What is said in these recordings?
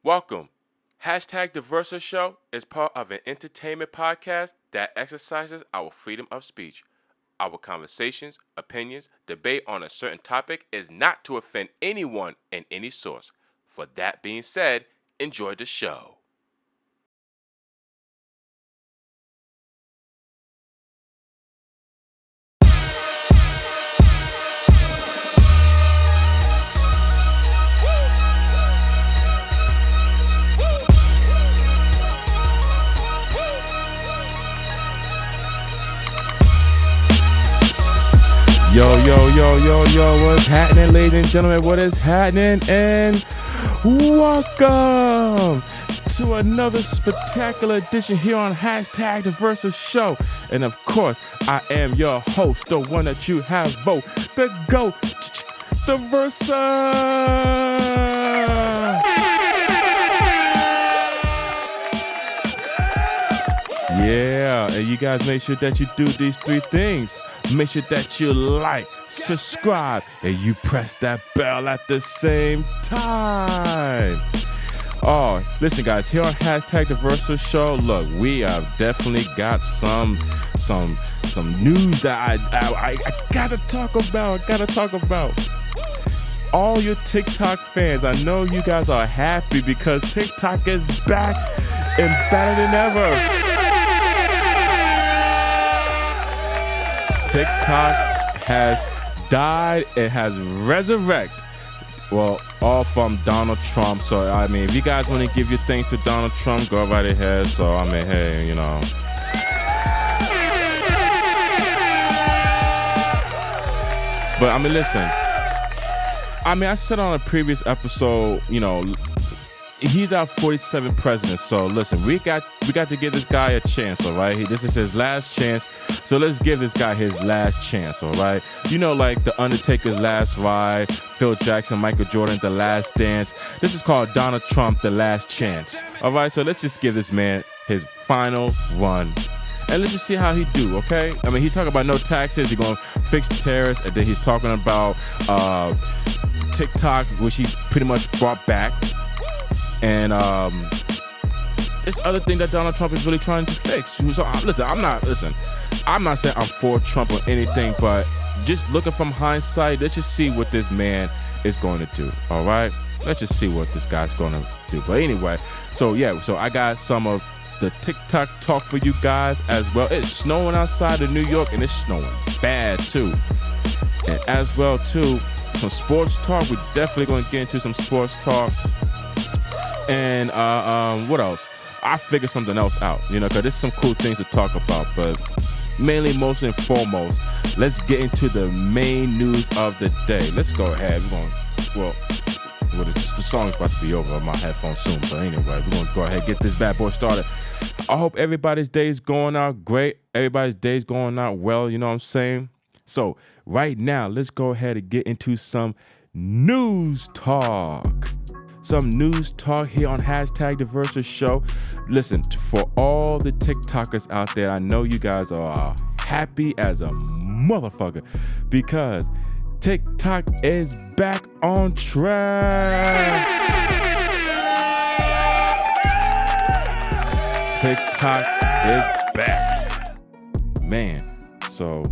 Welcome. #TheVersaShow is part of an entertainment podcast that exercises our freedom of speech. Our conversations, opinions, debate on a certain topic is not to offend anyone in any source. For that being said, enjoy the show. Yo, what's happening, ladies and gentlemen? What is happening? And welcome to another spectacular edition here on #TheVersaShow. And of course, I am your host, the one that you have vote, the GOAT, the Versa. Yeah, and you guys make sure that you do these three things. Make sure that you like, subscribe, and you press that bell at the same time. Oh, listen, guys, here on #TheVersaShow, look, we have definitely got some news that I gotta talk about. All your TikTok fans, I know you guys are happy because TikTok is back and better than ever. TikTok has died. It has resurrected. Well, all from Donald Trump. So, I mean, if you guys want to give your thanks to Donald Trump, go right ahead. So, I mean, hey, you know. But, I mean, listen. I mean, I said on a previous episode, you know, he's our 47th president. So, listen, we got to give this guy a chance, all right? This is his last chance. So let's give this guy his last chance, all right? You know, like The Undertaker's Last Ride, Phil Jackson, Michael Jordan, The Last Dance. This is called Donald Trump, The Last Chance, all right? So let's just give this man his final run. And let's just see how he do, okay? I mean, he's talking about no taxes. He's going to fix tariffs. And then he's talking about TikTok, which he pretty much brought back. And this other thing that Donald Trump is really trying to fix. So, I'm not saying I'm for Trump or anything, but just looking from hindsight, let's just see what this man is going to do, all right? Let's just see what this guy's going to do. But anyway, so I got some of the TikTok talk for you guys as well. It's snowing outside of New York, and it's snowing bad, too. And as well, too, some sports talk. We're definitely going to get into some sports talk. And what else? I figured something else out, you know, because there's some cool things to talk about. But mainly, most and foremost, let's get into the main news of the day. Let's go ahead. The song's about to be over on my headphones soon. But anyway, we're going to go ahead and get this bad boy started. I hope everybody's day is going out great. Everybody's day is going out well, you know what I'm saying? So right now, let's go ahead and get into some news talk. Some news talk here on #TheVersaShow. Listen, for all the TikTokers out there, I know you guys are happy as a motherfucker because TikTok is back on track. TikTok is back. Man, so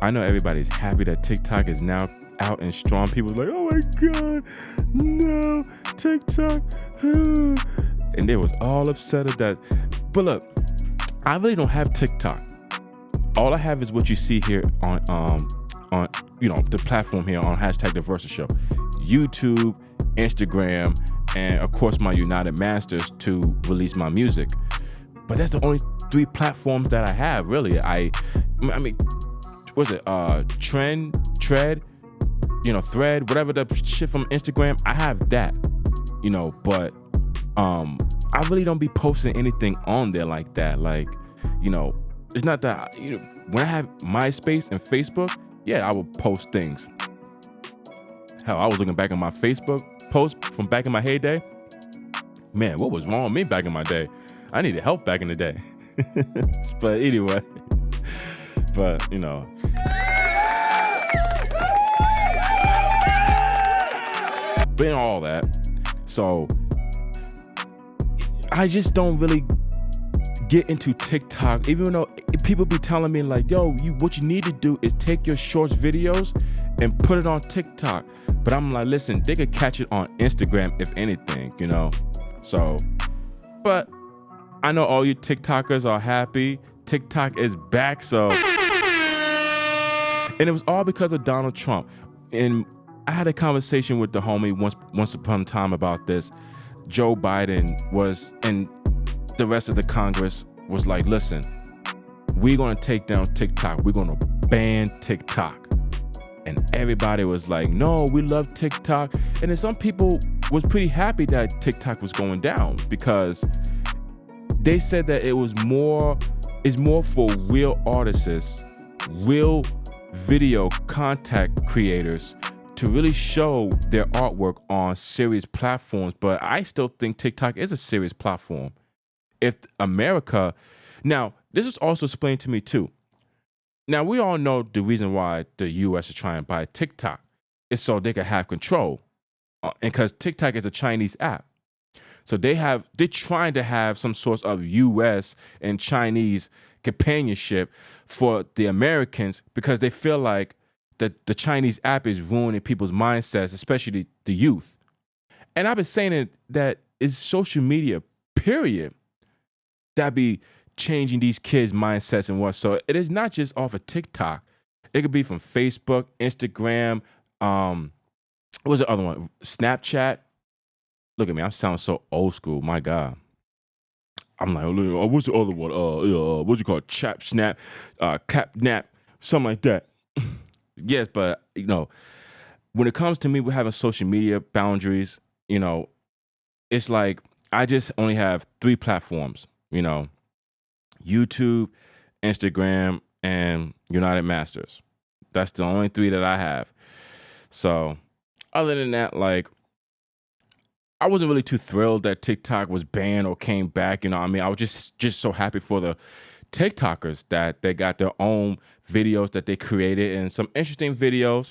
I know everybody's happy that TikTok is now out and strong. People's like, oh my God, no, TikTok. And they was all upset at that. But look, I really don't have TikTok. All I have is what you see here on you know, the platform here on #TheVersaShow. YouTube, Instagram, and of course my United Masters to release my music. But that's the only three platforms that I have, really. I mean, what's it? Thread, whatever the shit from Instagram, I have that, you know, but I really don't be posting anything on there like that. Like, you know, it's not that, you know, when I have MySpace and Facebook, yeah, I would post things. Hell, I was looking back at my Facebook post from back in my heyday. Man, what was wrong with me back in my day? I needed help back in the day. But anyway, you know. But all that. So I just don't really get into TikTok, even though people be telling me like, yo, what you need to do is take your shorts videos and put it on TikTok. But I'm like, listen, they could catch it on Instagram if anything, you know? So, but I know all you TikTokers are happy. TikTok is back, so. And it was all because of Donald Trump. And I had a conversation with the homie once upon a time about this. Joe Biden was, and the rest of the Congress was like, listen, we're going to take down TikTok. We're going to ban TikTok. And everybody was like, no, we love TikTok. And then some people was pretty happy that TikTok was going down because they said that it's more for real artists, real video content creators to really show their artwork on serious platforms. But I still think TikTok is a serious platform. If America, now this is also explained to me too. Now we all know the reason why the U.S. is trying to buy TikTok is so they can have control, and because TikTok is a Chinese app, so they're trying to have some sort of U.S. and Chinese companionship for the Americans because they feel like that the Chinese app is ruining people's mindsets, especially the youth. And I've been saying that it's social media, period, that be changing these kids' mindsets and what. So it is not just off of TikTok. It could be from Facebook, Instagram, what was the other one? Snapchat. Look at me, I'm sounding so old school. My God. I'm like, oh, what's the other one? What's it called? Chap, snap, cap, nap, something like that. Yes, but you know, when it comes to me, we're having social media boundaries. You know, it's like I just only have 3 platforms. You know, YouTube, Instagram, and United Masters. That's the only 3 that I have. So, other than that, like, I wasn't really too thrilled that TikTok was banned or came back. You know what I mean? I was just so happy for the TikTokers that they got their own videos that they created and some interesting videos.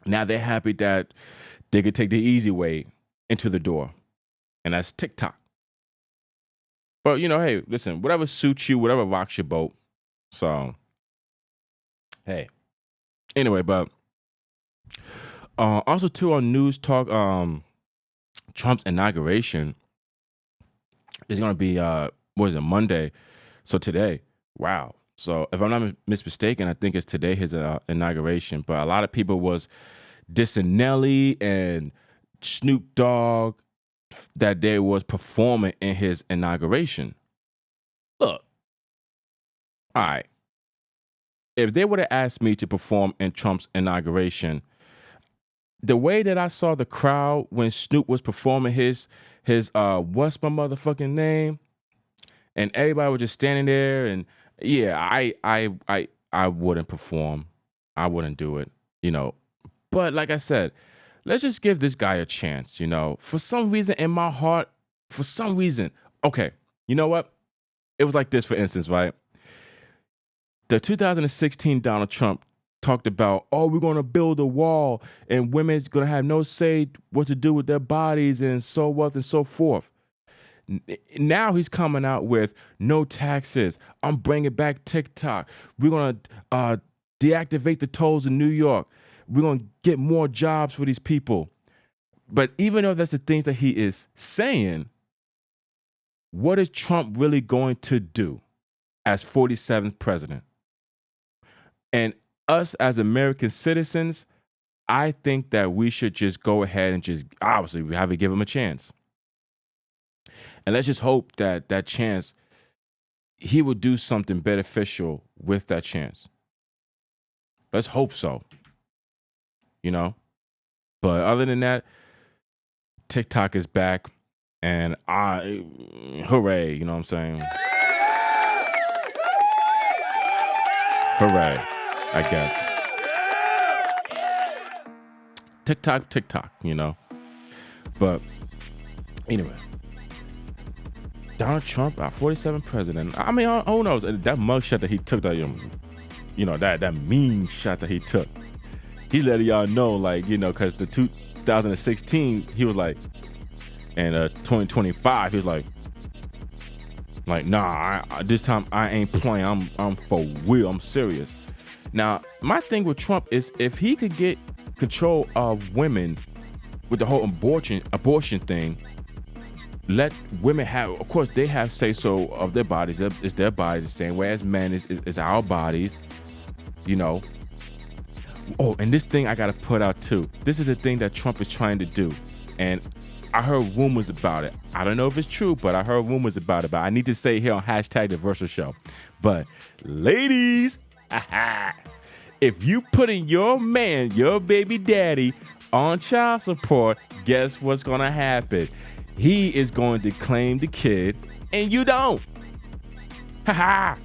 Now they're happy that they could take the easy way into the door, and that's TikTok. But, you know, hey, listen, whatever suits you, whatever rocks your boat. So, hey. Anyway, but also, too, on News Talk, Trump's inauguration is going to be, Monday? So today. Wow. So if I'm not mistaken, I think it's today his inauguration. But a lot of people was dissing Nelly and Snoop Dogg that they was performing in his inauguration. Look, all right. If they would have asked me to perform in Trump's inauguration, the way that I saw the crowd when Snoop was performing his what's my motherfucking name, and everybody was just standing there, and yeah, I wouldn't perform. I wouldn't do it, you know. But like I said, let's just give this guy a chance, you know. For some reason in my heart, okay, you know what? It was like this, for instance, right? The 2016 Donald Trump talked about, oh, we're going to build a wall and women's going to have no say what to do with their bodies and so forth and so forth. Now he's coming out with no taxes. I'm bringing back TikTok. We're going to deactivate the tolls in New York. We're going to get more jobs for these people. But even though that's the things that he is saying, what is Trump really going to do as 47th president? And us as American citizens, I think that we should just go ahead and just, obviously, we have to give him a chance. And let's just hope that that chance, he will do something beneficial with that chance. Let's hope so. You know? But other than that, TikTok is back. And hooray, you know what I'm saying? Hooray, I guess. TikTok, you know? But anyway. Donald Trump, our 47th president. I mean, who knows? That mugshot that he took, that that mean shot that he took. He let y'all know, like, you know, because the 2016, he was like, And 2025, he's like, nah, this time I ain't playing. I'm for real. I'm serious. Now, my thing with Trump is if he could get control of women with the whole abortion thing, let women have, of course, they have say-so of their bodies. It's their bodies the same way as men is our bodies, you know. Oh, and this thing I got to put out too. This is the thing that Trump is trying to do. And I heard rumors about it. I don't know if it's true, but I heard rumors about it. But I need to say here on #TheVersaShow. But ladies, if you putting your man, your baby daddy, on child support, guess what's going to happen? He is going to claim the kid, and you don't. That's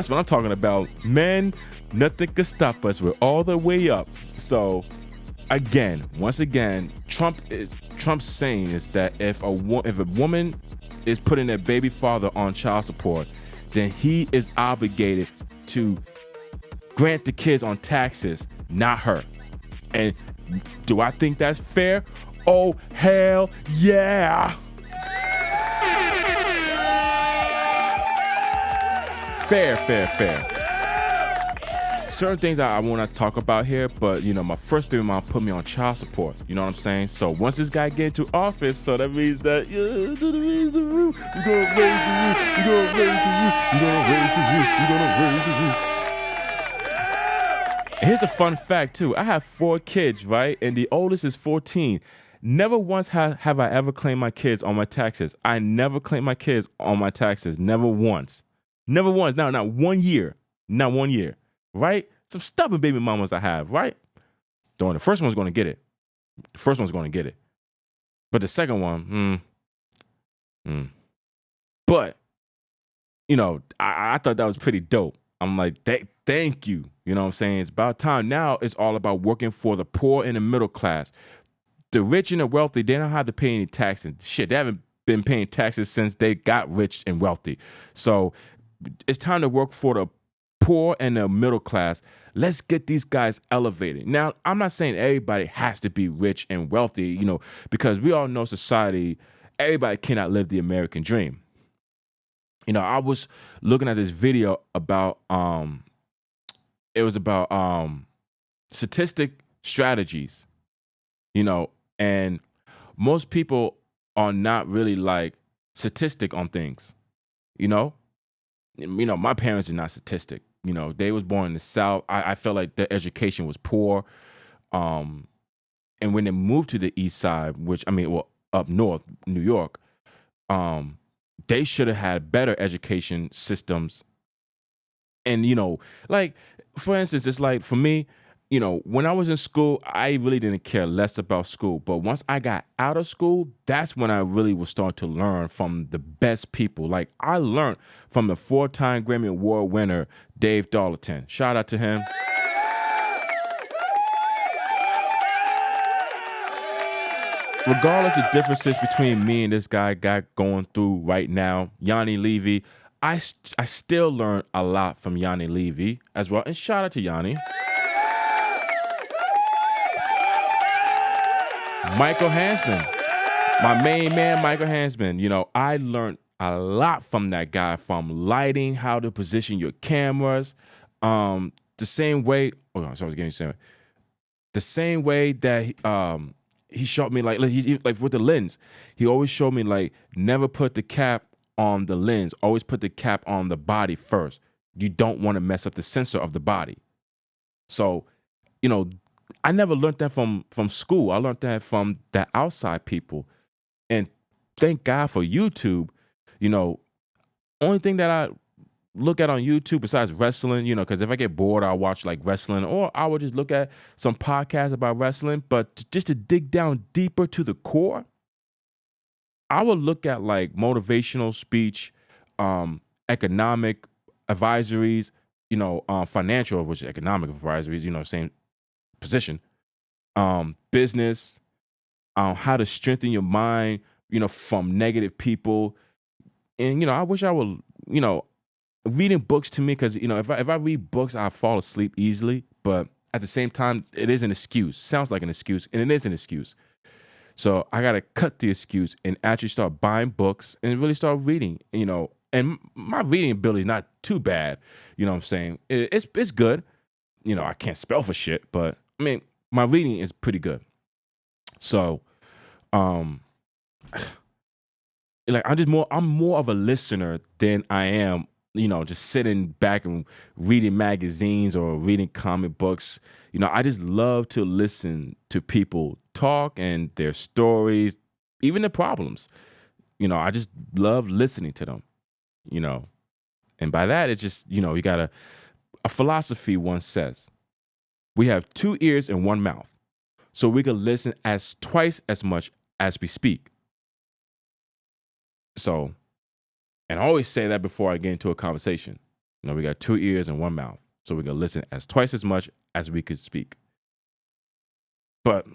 what I'm talking about. Men, nothing could stop us. We're all the way up. So, once again, Trump's saying is that if a woman is putting their baby father on child support, then he is obligated to grant the kids on taxes, not her. And do I think that's fair? Oh, hell yeah. Fair. Certain things I want to talk about here, but you know, my first baby mom put me on child support. You know what I'm saying? So once this guy get into office, so that means that you're gonna raise the roof. You're gonna raise the roof. You're gonna raise the roof. You're gonna raise the roof. You're gonna raise the roof. Here's a fun fact too. I have 4 kids, right? And the oldest is 14. Never once have I ever claimed my kids on my taxes. I never claimed my kids on my taxes. Never once. Never once. No, not 1 year. Not 1 year. Right? Some stubborn baby mamas I have, right? The first one's going to get it. The first one's going to get it. But the second one, But, you know, I thought that was pretty dope. I'm like, thank you. You know what I'm saying? It's about time. Now it's all about working for the poor and the middle class. The rich and the wealthy, they don't have to pay any taxes. Shit, they haven't been paying taxes since they got rich and wealthy. So it's time to work for the poor and the middle class. Let's get these guys elevated. Now, I'm not saying everybody has to be rich and wealthy, you know, because we all know society, everybody cannot live the American dream. You know, I was looking at this video about, it was about statistic strategies, you know, and most people are not really like statistic on things, you know. My parents are not statistic. You know, they was born in the South. I felt like their education was poor. And when they moved to the East Side, up north, New York, they should have had better education systems. And, you know, like, for instance, it's like for me, you know, when I was in school, I really didn't care less about school. But once I got out of school, that's when I really was starting to learn from the best people. Like, I learned from the 4-time Grammy Award winner, Dave Darlington. Shout out to him. Regardless of differences between me and this guy got going through right now, Yanni Levy, I still learned a lot from Yanni Levy as well. And shout out to Yanni. Michael Hansman, my main man, Michael Hansman. You know, I learned a lot from that guy, from lighting, how to position your cameras. The same way, the same way that he showed me, like with the lens, he always showed me, like, never put the cap on the lens, always put the cap on the body first. You don't want to mess up the sensor of the body. So, you know, I never learned that from school. I learned that from the outside people. And thank God for YouTube. You know, only thing that I look at on YouTube besides wrestling, you know, because if I get bored, I'll watch like wrestling, or I would just look at some podcasts about wrestling. But just to dig down deeper to the core, I would look at like motivational speech, economic advisories, you know, financial, which is economic advisories, you know, same position, business, how to strengthen your mind, you know, from negative people. And, you know, I wish I would, you know, reading books to me, because, you know, if I read books, I fall asleep easily. But at the same time, it is an excuse. Sounds like an excuse, and it is an excuse. So I got to cut the excuse and actually start buying books and really start reading, and my reading ability is not too bad. You know what I'm saying? It's good. I can't spell for shit, but I mean, my reading is pretty good. So, um, like I'm more of a listener than I am, just sitting back and reading magazines or reading comic books. I just love to listen to people talk and their stories, even the problems. I just love listening to them, and by that, it's just, you got a philosophy once says, we have 2 ears and 1 mouth, so we can listen twice as much as we speak. So, and I always say that before I get into a conversation. We got 2 ears and 1 mouth, so we can listen twice as much as we could speak. But,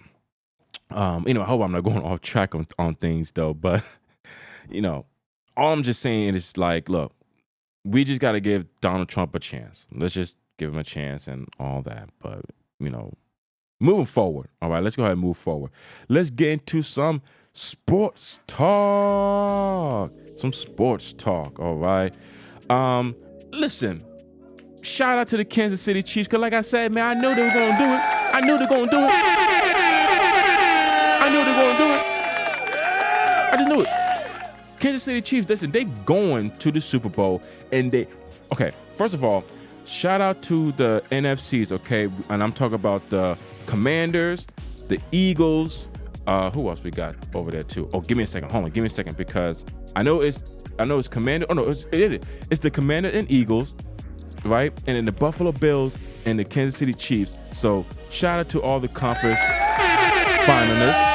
I hope I'm not going off track on things though. But, all I'm just saying is like, look, we just got to give Donald Trump a chance. Let's just give him a chance and all that. But, moving forward. All right, let's go ahead and move forward. Let's get into some sports talk. All right. Listen, shout out to the Kansas City Chiefs, because like I said, man, I knew they were going to do it. I knew they were going to do it. I just knew it. Kansas City Chiefs, listen, they going to the Super Bowl, and first of all, shout out to the NFCs, okay? And I'm talking about the Commanders, the Eagles. Who else we got over there too? Oh, give me a second. Hold on, give me a second, because I know it's Commander. Oh no, it's the Commander and Eagles, right? And then the Buffalo Bills and the Kansas City Chiefs. So shout out to all the conference finalists.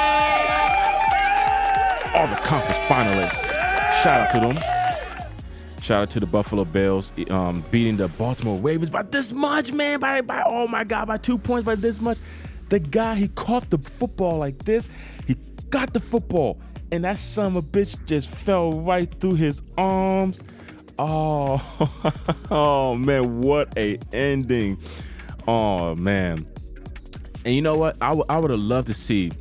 Shout out to them. Shout out to the Buffalo Bills beating the Baltimore Ravens by this much, man. By oh my God, by 2 points, by this much. The guy, he caught the football like this. He got the football, and that son of a bitch just fell right through his arms. Oh, oh man, what a ending. Oh man. And you know what? I would have loved to see,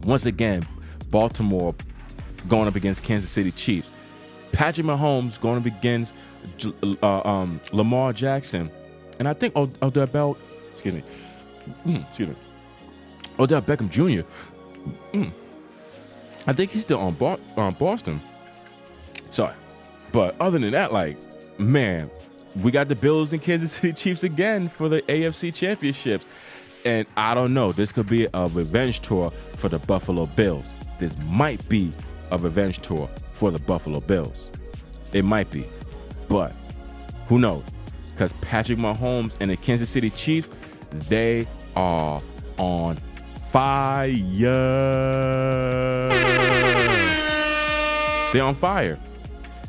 once again, Baltimore going up against Kansas City Chiefs. Patrick Mahomes going up against Lamar Jackson. And I think Odell Beckham Jr. I think he's still on Boston. Sorry. But other than that, like, man, we got the Bills and Kansas City Chiefs again for the AFC championships. And I don't know, this could be a revenge tour for the Buffalo Bills. This might be a revenge tour for the Buffalo Bills. It might be. But who knows? Because Patrick Mahomes and the Kansas City Chiefs, they are on fire. They're on fire.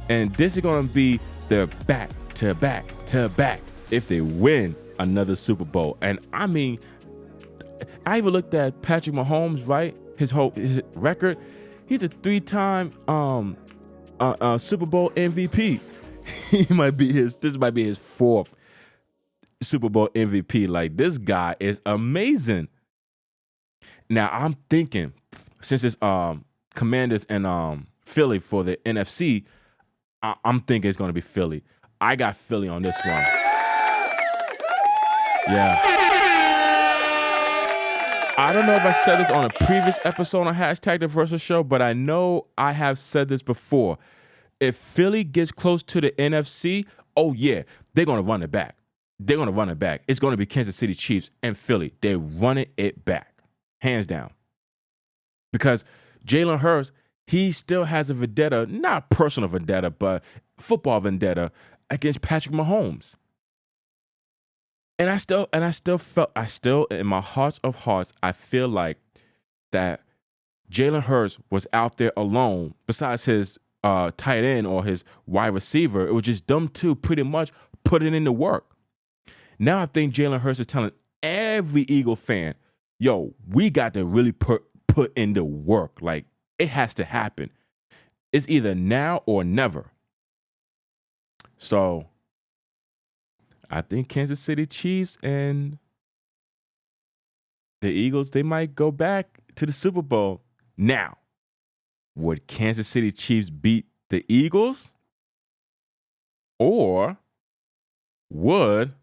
And this is going to be their back to back if they win another Super Bowl. And I mean, I even looked at Patrick Mahomes, right? His record. He's a 3-time Super Bowl MVP. This might be his 4th Super Bowl MVP. Like, this guy is amazing. Now I'm thinking, since it's Commanders and Philly for the NFC, I'm thinking it's gonna be Philly. I got Philly on this one. Yeah. I don't know if I said this on a previous episode on #TheVersaShow, but I know I have said this before. If Philly gets close to the NFC, oh yeah, they're gonna run it back. It's gonna be Kansas City Chiefs and Philly. They're running it back, hands down. Because Jalen Hurts, he still has a vendetta, not personal vendetta, but football vendetta against Patrick Mahomes. And I still in my heart of hearts, I feel like that Jalen Hurts was out there alone, besides his tight end or his wide receiver. It was just them two pretty much putting in the work. Now I think Jalen Hurts is telling every Eagle fan, yo, we got to really put in the work. Like, it has to happen. It's either now or never. So I think Kansas City Chiefs and the Eagles, they might go back to the Super Bowl. Now, would Kansas City Chiefs beat the Eagles? Or would...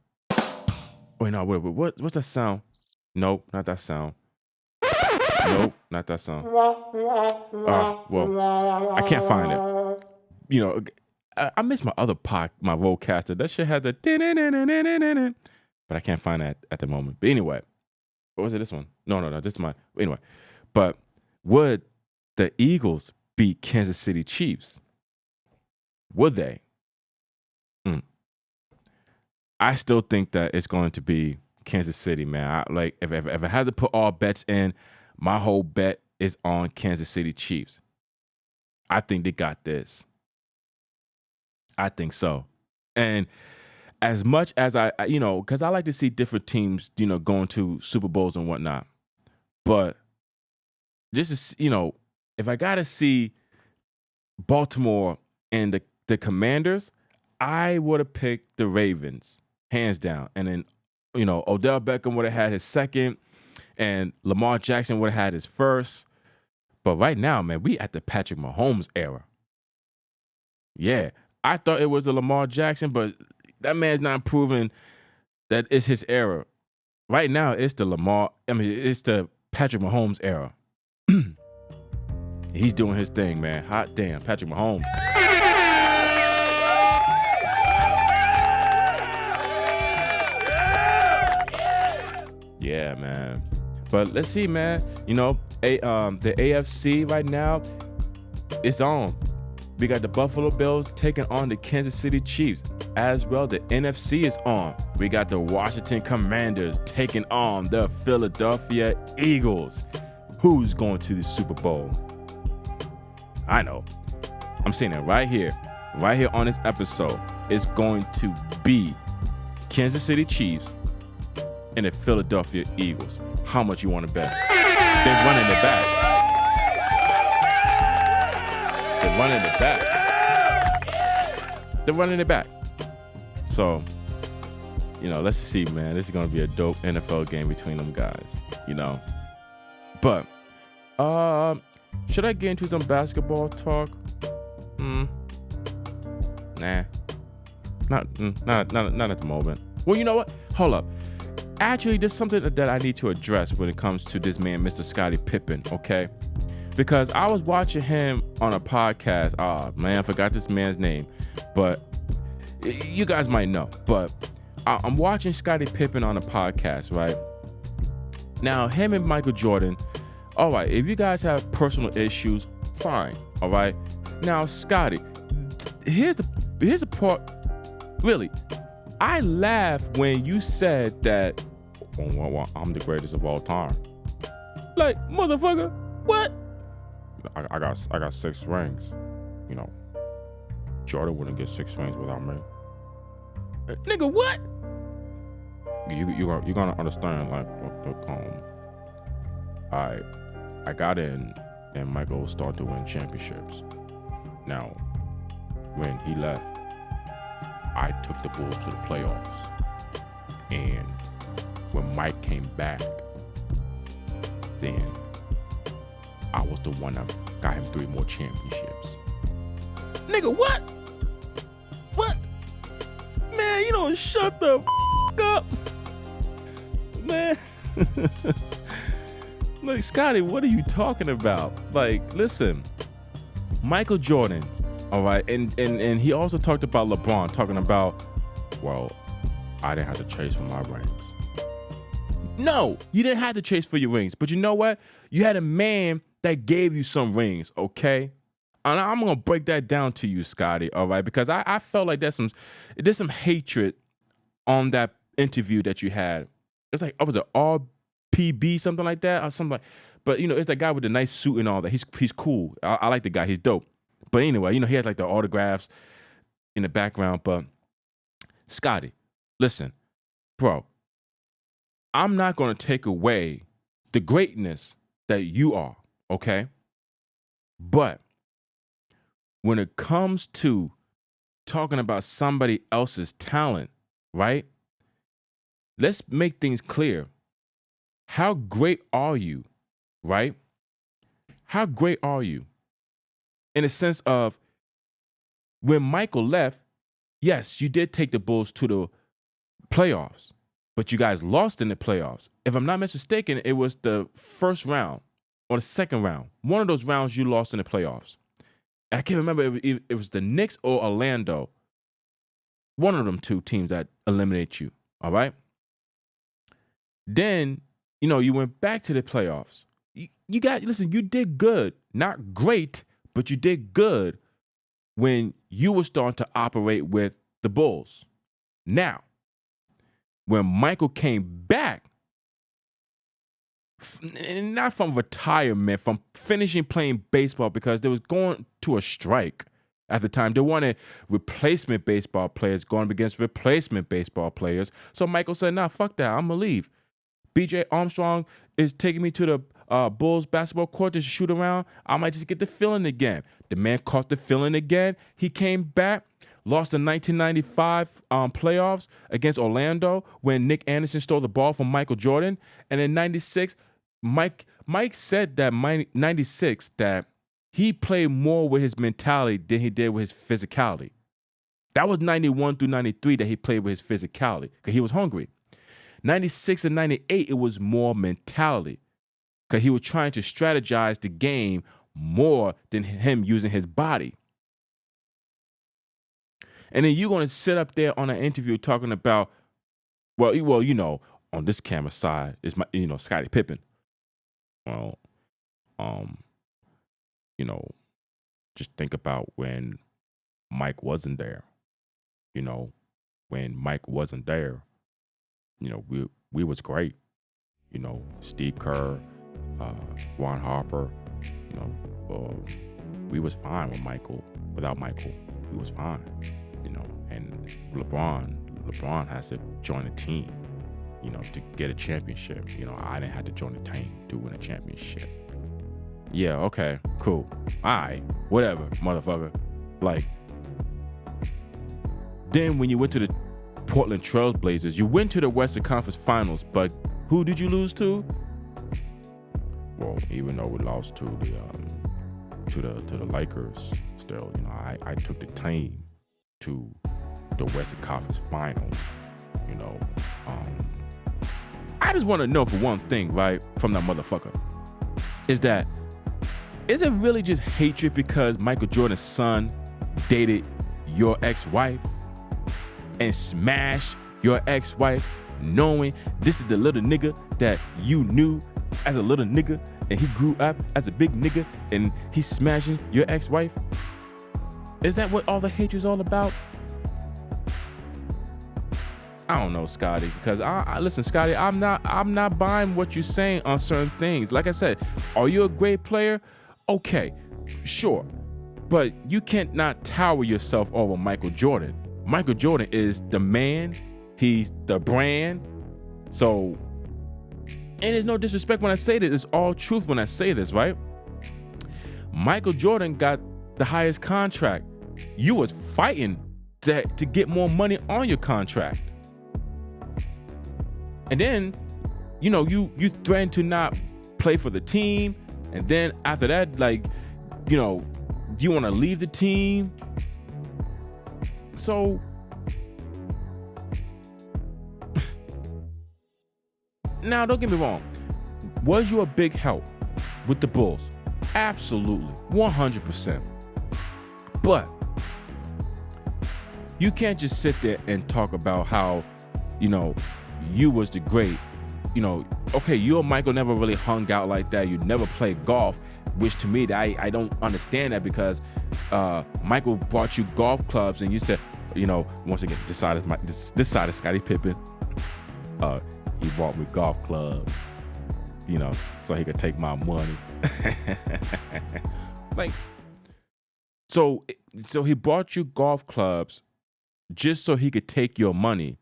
Wait, no, what's that sound? Nope, not that sound. Nope, not that sound. Well, I can't find it. You know, I miss my other my Rodecaster. That shit had the... But I can't find that at the moment. But anyway, what was it, this one? No, this is mine. Anyway, but would the Eagles beat Kansas City Chiefs? Would they? I still think that it's going to be Kansas City, man. If I had to put all bets in, my whole bet is on Kansas City Chiefs. I think they got this. I think so. And as much as because I like to see different teams, going to Super Bowls and whatnot. But just, if I got to see Baltimore and the Commanders, I would have picked the Ravens, hands down. And then, Odell Beckham would have had his second, and Lamar Jackson would have had his first. But right now, man, we at the Patrick Mahomes era. Yeah, I thought it was a Lamar Jackson, but that man's not proving that it's his era. Right now, it's the Patrick Mahomes era. He's doing his thing, man. Hot damn, Patrick Mahomes. Yeah, man. But let's see, man. The AFC right now, it's on. We got the Buffalo Bills taking on the Kansas City Chiefs. As well, the NFC is on. We got the Washington Commanders taking on the Philadelphia Eagles. Who's going to the Super Bowl? I know. I'm saying it right here on this episode. It's going to be Kansas City Chiefs and the Philadelphia Eagles. How much you want to bet? They're running it back. They're running it back. So, let's see, man. This is going to be a dope NFL game between them guys, But, should I get into some basketball talk? Nah. Not at the moment. Well, you know what? Hold up. Actually, there's something that I need to address when it comes to this man, Mr. Scottie Pippen, okay? Because I was watching him on a podcast. Oh, man, I forgot this man's name. But you guys might know. But I'm watching Scottie Pippen on a podcast, right? Now, him and Michael Jordan, all right, if you guys have personal issues, fine, all right? Now, Scotty, here's the part, really. I laughed when you said that, I'm the greatest of all time. Like, motherfucker, what? I got 6 rings. Jordan wouldn't get 6 rings without me. Nigga, what? You're gonna understand, like, I got in, and Michael started to win championships. Now, when he left, I took the Bulls to the playoffs. And when Mike came back, then I was the one that got him 3 more championships. Nigga, what? What? Man, you don't shut the up. Man. Like, Scotty, what are you talking about? Like, listen, Michael Jordan, all right, and he also talked about LeBron, talking about, well, I didn't have to chase for my rings. No, you didn't have to chase for your rings, but you know what? You had a man that gave you some rings, okay? And I'm gonna break that down to you, Scotty, all right? Because I felt like there's some hatred on that interview that you had. It's like, was it RPB, something like that, or something like? But it's that guy with the nice suit and all that. He's cool. I like the guy. He's dope. But anyway, he has like the autographs in the background. But Scotty, listen, bro, I'm not gonna take away the greatness that you are, okay? But when it comes to talking about somebody else's talent, right? Let's make things clear. How great are you, right? how great are you? In a sense of when Michael left, yes, you did take the Bulls to the playoffs, but you guys lost in the playoffs. If I'm not mistaken, it was the first round or the second round. One of those rounds you lost in the playoffs. I can't remember if it was the Knicks or Orlando. One of them two teams that eliminate you, all right? Then, you went back to the playoffs. Listen, you did good. Not great, but you did good when you were starting to operate with the Bulls. Now, when Michael came back, not from retirement, from finishing playing baseball, because they was going to a strike at the time. They wanted replacement baseball players going up against replacement baseball players. So Michael said, nah, fuck that. I'm going to leave. BJ Armstrong is taking me to the Bulls basketball court to shoot around. I might just get the feeling again. The man caught the feeling again. He came back, lost the 1995 playoffs against Orlando when Nick Anderson stole the ball from Michael Jordan. And in 96, Mike said that 96 that he played more with his mentality than he did with his physicality. That was 91 through 93 that he played with his physicality because he was hungry. 96 and 98, it was more mentality because he was trying to strategize the game more than him using his body. And then you're going to sit up there on an interview talking about, well, on this camera side is my, Scottie Pippen. Well, just think about when Mike wasn't there. When Mike wasn't there, we was great. Steve Kerr, Ron Harper, we was fine without Michael, we was fine. And LeBron has to join a team, to get a championship. I didn't have to join a team to win a championship. Yeah, okay, cool. All right, whatever, motherfucker. Then when you went to the Portland Trail Blazers, you went to the Western Conference Finals, but who did you lose to? Well, even though we lost to the Lakers, still, I took the team to the Western Conference Finals. I just want to know for one thing, right, from that motherfucker, is it really just hatred because Michael Jordan's son dated your ex-wife and smashed your ex-wife, knowing this is the little nigga that you knew as a little nigga and he grew up as a big nigga and he's smashing your ex-wife? Is that what all the hatred's all about? I don't know, Scotty, because listen, Scotty, I'm not buying what you're saying on certain things. Like I said, are you a great player? Okay, sure, but you can't not tower yourself over Michael Jordan. Michael Jordan is the man. He's the brand. So, and there's no disrespect when I say this. It's all truth when I say this, right? Michael Jordan got the highest contract. You was fighting to get more money on your contract. And then, you threatened to not play for the team. And then after that, do you want to leave the team? So, now don't get me wrong. Was you a big help with the Bulls? Absolutely, 100%. But you can't just sit there and talk about how, you was the great. Okay, you and Michael never really hung out like that. You never played golf, which to me, I don't understand that because Michael brought you golf clubs and you said, once again, this side is Scottie Pippen. He bought me golf clubs, so he could take my money. So he bought you golf clubs just so he could take your money.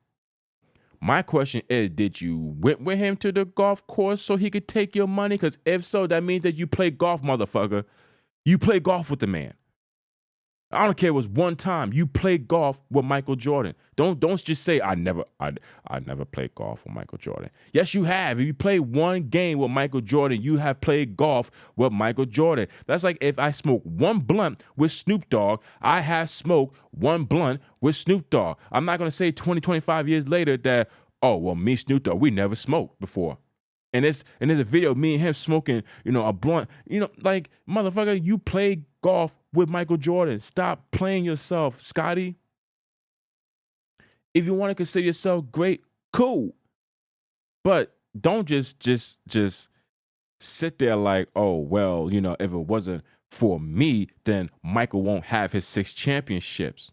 My question is, did you went with him to the golf course so he could take your money? Because if so, that means that you play golf, motherfucker. You play golf with the man. I don't care if it was one time you played golf with Michael Jordan. Don't just say I never played golf with Michael Jordan. Yes, you have. If you play one game with Michael Jordan, you have played golf with Michael Jordan. That's like if I smoke one blunt with Snoop Dogg, I have smoked one blunt with Snoop Dogg. I'm not gonna say 20, 25 years later that, oh well, me Snoop Dogg, we never smoked before. And there's a video of me and him smoking, a blunt. Like, motherfucker, you played golf with Michael Jordan. Stop playing yourself, Scotty. If you want to consider yourself great, cool. But don't just sit there like, oh, well, if it wasn't for me, then Michael won't have his 6 championships.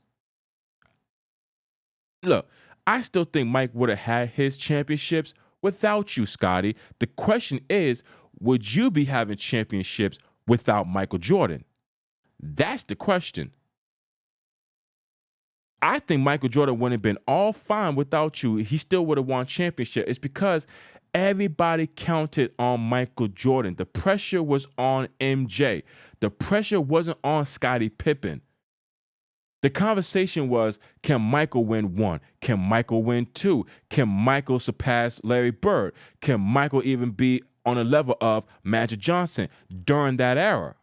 Look, I still think Mike would have had his championships without you, Scotty. The question is, would you be having championships without Michael Jordan? That's the question. I think Michael Jordan wouldn't have been all fine without you. He still would have won championship. It's because everybody counted on Michael Jordan. The pressure was on MJ. The pressure wasn't on Scottie Pippen. The conversation was, can Michael win 1? Can Michael win 2? Can Michael surpass Larry Bird? Can Michael even be on a level of Magic Johnson during that era?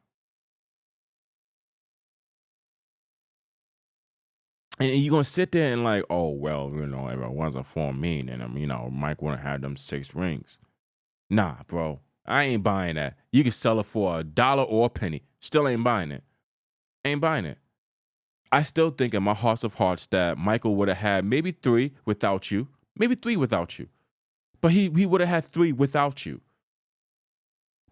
And you're going to sit there and like, oh, well, if it wasn't for me, then, Mike wouldn't have them 6 rings. Nah, bro, I ain't buying that. You can sell it for $1 or a penny. Still ain't buying it. Ain't buying it. I still think in my heart of hearts that Michael would have had maybe 3 without you. Maybe 3 without you. But he would have had 3 without you.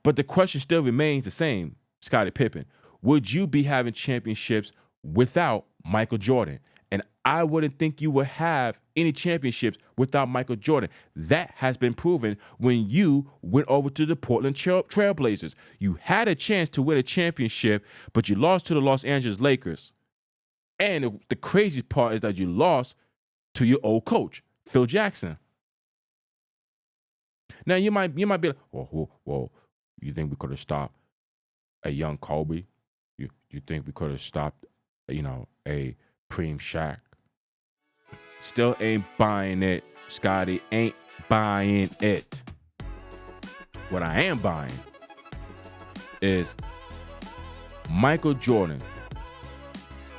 But the question still remains the same, Scottie Pippen. Would you be having championships without Michael Jordan? And I wouldn't think you would have any championships without Michael Jordan. That has been proven when you went over to the Portland Trailblazers. You had a chance to win a championship, but you lost to the Los Angeles Lakers. And the crazy part is that you lost to your old coach, Phil Jackson. Now you might be like, well, you think we could have stopped a young Kobe? You think we could have stopped, a Preem Shaq? Still ain't buying it, Scotty. Ain't buying it. What I am buying is Michael Jordan.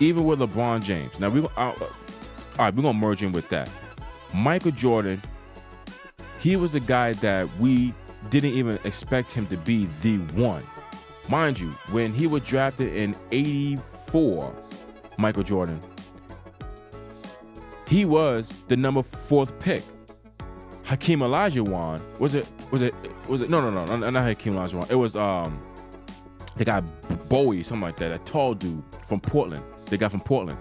Even with LeBron James. Now, all right, we're going to merge in with that. Michael Jordan, he was a guy that we didn't even expect him to be the one. Mind you, when he was drafted in 84, Michael Jordan, he was the number 4th pick. Hakeem Olajuwon, was it? No, not Hakeem Olajuwon. It was the guy Bowie, something like that, a tall dude from Portland. They got from Portland.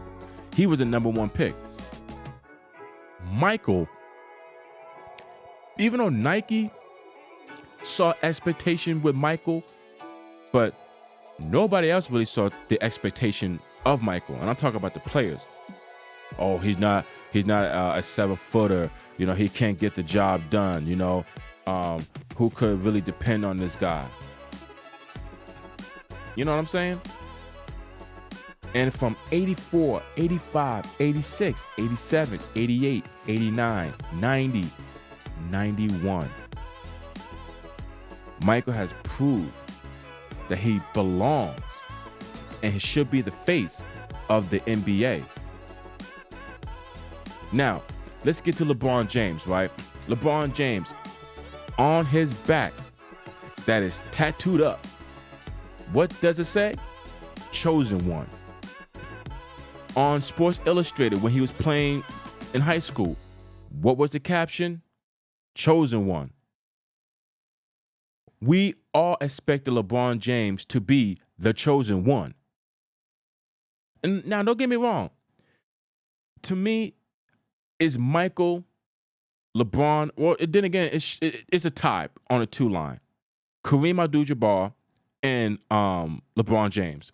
He was the number 1 pick. Michael, even though Nike saw expectation with Michael, but nobody else really saw the expectation of Michael. And I'm talking about the players. Oh, he's not a 7-footer. He can't get the job done. Who could really depend on this guy? You know what I'm saying? And from 84, 85, 86, 87, 88, 89, 90, 91, Michael has proved that he belongs and he should be the face of the NBA. Now, let's get to LeBron James, right? LeBron James, on his back, that is tattooed up. What does it say? Chosen one. On Sports Illustrated, when he was playing in high school, what was the caption? Chosen one. We all expected LeBron James to be the chosen one. And now, don't get me wrong. To me, is Michael, LeBron, well, then again, it's a tie on a 2 line. Kareem Abdul-Jabbar and LeBron James,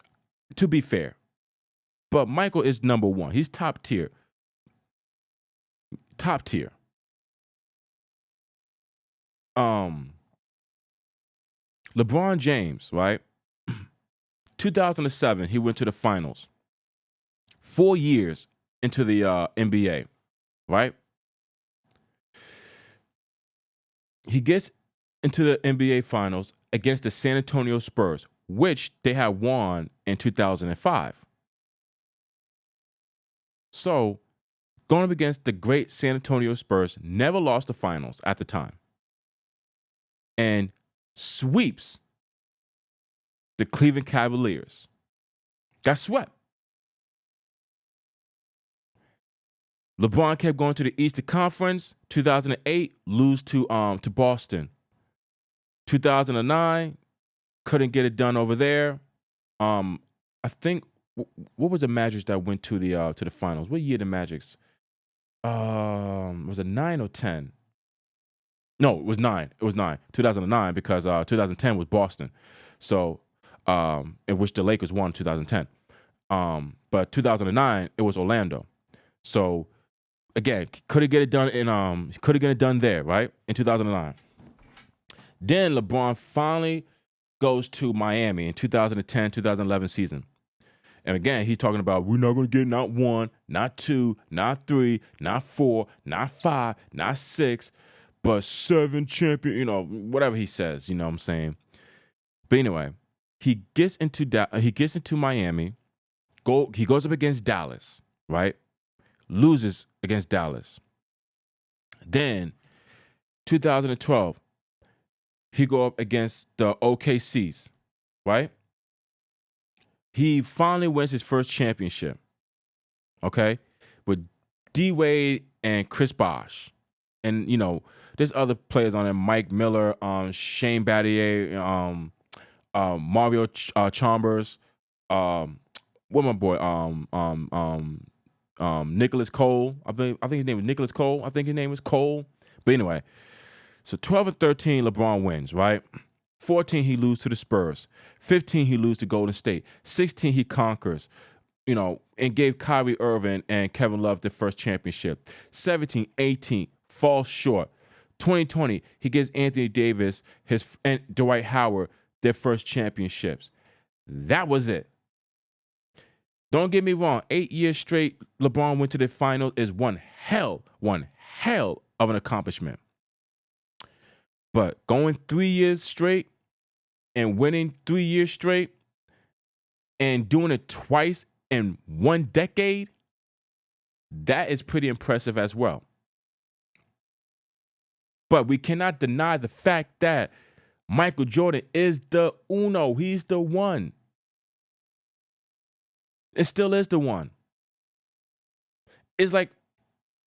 to be fair. But Michael is number 1. He's top tier. Top tier. LeBron James, right? 2007, he went to the finals. 4 years into the NBA, right? He gets into the NBA Finals against the San Antonio Spurs, which they had won in 2005. So, going up against the great San Antonio Spurs, never lost the finals at the time, and sweeps the Cleveland Cavaliers. Got swept. LeBron kept going to the Eastern Conference. 2008, lose to Boston. 2009, couldn't get it done over there. I think what was the Magic that went to the finals? What year the Magics? Was it 9 or 10? No, it was 9. It was 9. 2009 because 2010 was Boston. So in which the Lakers won 2010. But 2009 it was Orlando. So again, couldn't get it done there, right? In 2009. Then LeBron finally goes to Miami in 2010-2011 season. And again, he's talking about we're not going to get not 1, not 2, not 3, not 4, not 5, not 6, but 7 champion, whatever he says, you know what I'm saying? But anyway, he gets into Miami. He goes up against Dallas, right? Loses against Dallas. Then 2012, he go up against the OKCs, right? He finally wins his first championship, okay, with D-Wade and Chris Bosh. And, there's other players on there, Mike Miller, Shane Battier, Mario Chalmers, what my boy, Nicholas Cole. I think his name was Nicholas Cole. I think his name was Cole. But anyway, so 12 and 13, LeBron wins, right? 14, he loses to the Spurs. 15, he loses to Golden State. 16, he conquers, and gave Kyrie Irving and Kevin Love their first championship. 17, 18, falls short. 2020, he gives Anthony Davis and Dwight Howard their first championships. That was it. Don't get me wrong. 8 years straight, LeBron went to the finals is one hell of an accomplishment. But going 3 years straight and winning 3 years straight and doing it twice in 1 decade, that is pretty impressive as well. But we cannot deny the fact that Michael Jordan is the uno. He's the one. It still is the one. It's like,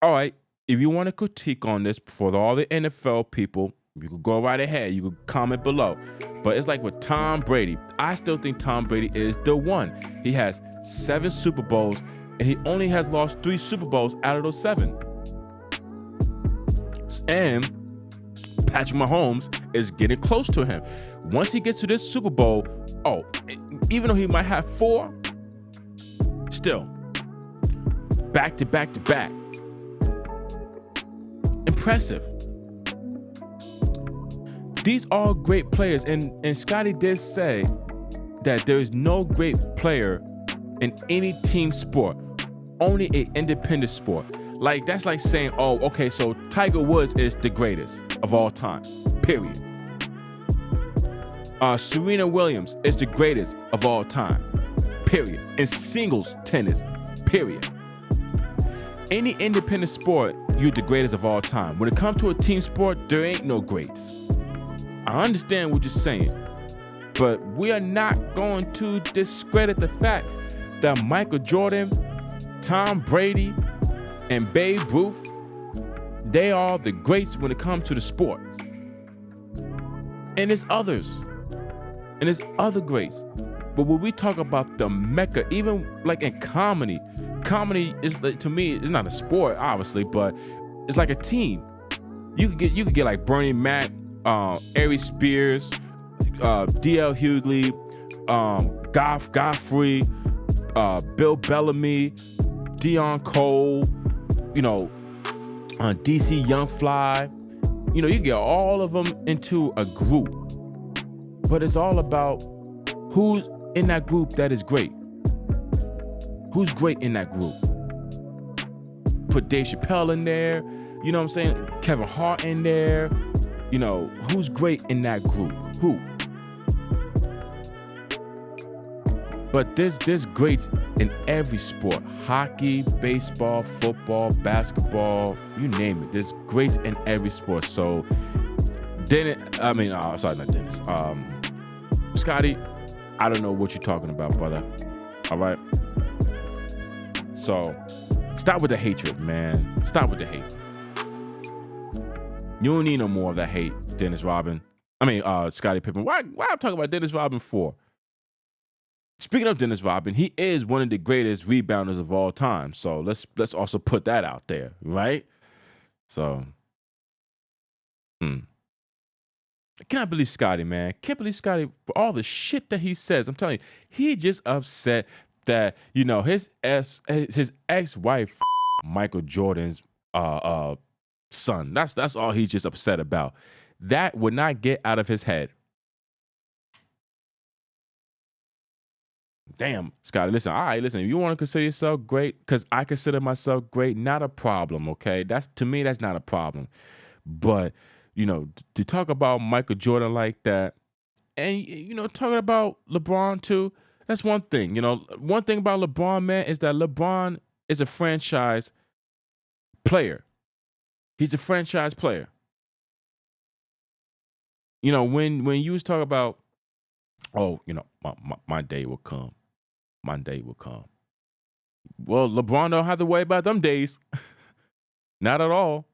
all right, if you want to critique on this for all the NFL people, you could go right ahead. You could comment below. But it's like with Tom Brady. I still think Tom Brady is the one. He has 7 Super Bowls, and he only has lost 3 Super Bowls out of those 7. And Patrick Mahomes is getting close to him. Once he gets to this Super Bowl, even though he might have 4, still, back to back to back. Impressive. These are great players, and Scotty did say that there is no great player in any team sport, only an independent sport. Like, that's like saying, so Tiger Woods is the greatest of all time, period. Serena Williams is the greatest of all time, period. In singles tennis, period. Any independent sport, you're the greatest of all time. When it comes to a team sport, there ain't no greats. I understand what you're saying, but we are not going to discredit the fact that Michael Jordan, Tom Brady, and Babe Ruth, they are the greats when it comes to the sport. And there's others. And there's other greats. But when we talk about the mecca, even like in comedy is, to me, it's not a sport, obviously, but it's like a team. You could get like Bernie Mac, Ari Spears, D.L. Hughley, Godfrey, Bill Bellamy, Deion Cole, DC Young Fly. You get all of them into a group. But it's all about who's in that group that is great. Who's great in that group? Put Dave Chappelle in there. You know what I'm saying? Kevin Hart in there. You know, who's great in that group? Who? But there's greats in every sport. Hockey, baseball, football, basketball, you name it. There's greats in every sport. So, Scotty, I don't know what you're talking about, brother. All right? So, stop with the hatred, man. Stop with the hate. You don't need no more of that hate, Scottie Pippen. Why I'm talking about Dennis Rodman for? Speaking of Dennis Rodman, he is one of the greatest rebounders of all time. So let's also put that out there, right? So, I can't believe Scotty, man. Can't believe Scotty for all the shit that he says. I'm telling you, he just upset that, you know, his ex-wife, Michael Jordan's son. That's all he's just upset about. That would not get out of his head. Damn, Scotty, listen, all right, listen, if you want to consider yourself great, because I consider myself great, not a problem, okay? To me, that's not a problem. But, you know, to talk about Michael Jordan like that, and, you know, talking about LeBron too, that's one thing. You know, one thing about LeBron, man, is that LeBron is a franchise player. He's a franchise player. You know, when you was talking about, oh, you know, my day will come. My day will come. Well, LeBron don't have to worry about them days. Not at all.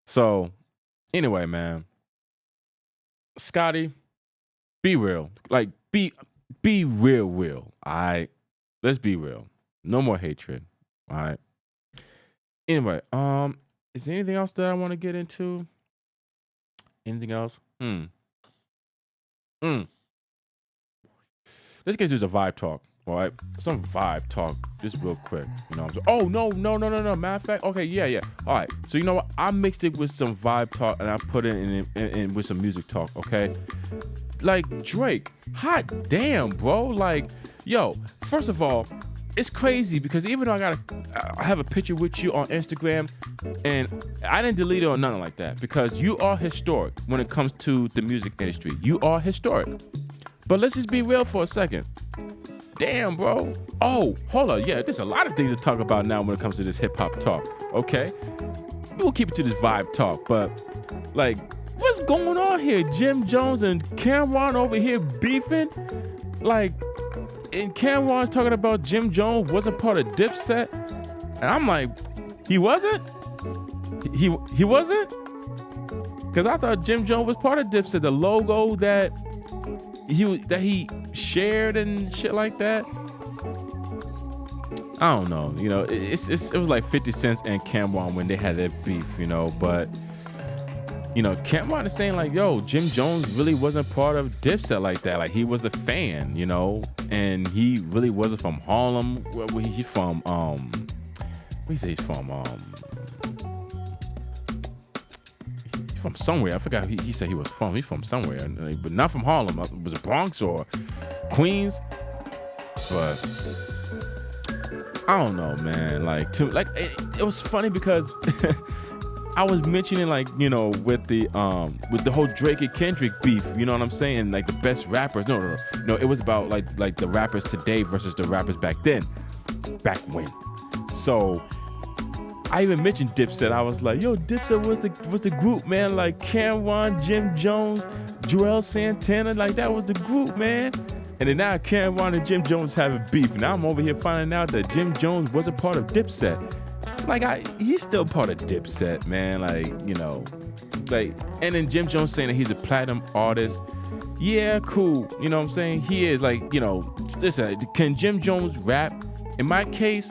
So, anyway, man. Scotty, be real. Like, be real. All right? Let's be real. No more hatred. All right? Anyway, is there anything else that I want to get into? Anything else? Let's get to the vibe talk, all right? Some vibe talk, just real quick. You know what I'm saying? Oh, no. Matter of fact, okay, yeah. All right, so you know what? I mixed it with some vibe talk, and I put it in with some music talk, okay? Like, Drake, hot damn, bro. Like, yo, first of all, it's crazy because even though I have a picture with you on Instagram, and I didn't delete it or nothing like that because you are historic when it comes to the music industry. You are historic. But let's just be real for a second. Damn, bro. Oh, hold on. Yeah, there's a lot of things to talk about now when it comes to this hip-hop talk, okay? We'll keep it to this vibe talk, but, like, what's going on here? Jim Jones and Cameron over here beefing? Like, and Cameron's talking about Jim Jones wasn't part of Dipset? And I'm like, he wasn't? He wasn't? Because I thought Jim Jones was part of Dipset, the logo that he shared and shit like that. I don't know, you know, it was like 50 Cent and Cameron when they had their beef, you know, but you know, Cameron is saying like, yo, Jim Jones really wasn't part of Dipset like that. Like he was a fan, you know, and he really wasn't from Harlem. Where he's from, where he say he's from, from somewhere. I forgot he said he was from. He's from somewhere, but not from Harlem. Was it Bronx or Queens? But I don't know, man. Like, it was funny because I was mentioning, like, you know, with the whole Drake and Kendrick beef. You know what I'm saying? Like the best rappers. No. It was about like the rappers today versus the rappers back then, back when. So I even mentioned Dipset. I was like, yo, Dipset was the group, man. Like Cameron, Jim Jones, Joel Santana, like that was the group, man. And then now Cameron and Jim Jones having beef. Now I'm over here finding out that Jim Jones wasn't part of Dipset. Like he's still part of Dipset, man. Like, you know, like, and then Jim Jones saying that he's a platinum artist. Yeah, cool. You know what I'm saying? He is, like, you know, listen, can Jim Jones rap? In my case,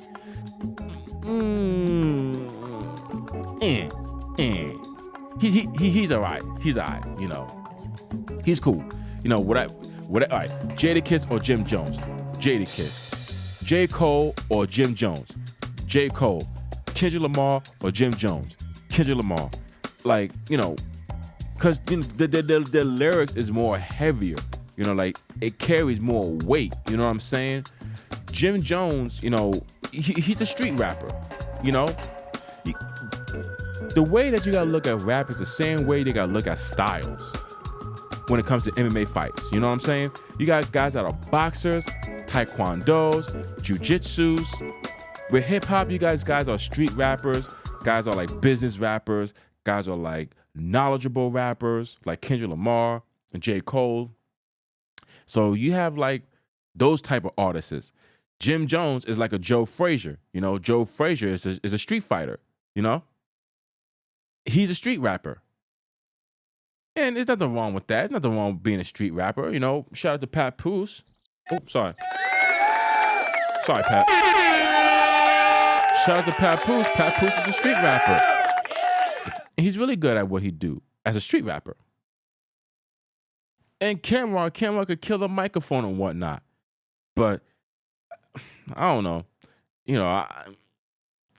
he's all right. He's all right, you know. He's cool. You know, all right, Jadakiss or Jim Jones? Jadakiss. J. Cole or Jim Jones? J. Cole. Kendrick Lamar or Jim Jones? Kendrick Lamar. Like, you know, because you know, the lyrics is more heavier. You know, like it carries more weight. You know what I'm saying? Jim Jones, you know, he's a street rapper, you know. The way that you gotta look at rap is the same way they gotta look at styles when it comes to MMA fights. You know what I'm saying? You got guys that are boxers, taekwondos, jujitsus. With hip hop, you guys are street rappers. Guys are like business rappers. Guys are like knowledgeable rappers, like Kendrick Lamar and J. Cole. So you have like those type of artists. Jim Jones is like a Joe Frazier. You know, Joe Frazier is a street fighter. You know, he's a street rapper. And there's nothing wrong with that. There's nothing wrong with being a street rapper. You know, shout out to Pat Poose. Oh, sorry. Sorry, Pat. Shout out to Pat Poose. Pat Poose is a street rapper. He's really good at what he do as a street rapper. And Cameron could kill a microphone and whatnot. But I don't know. You know,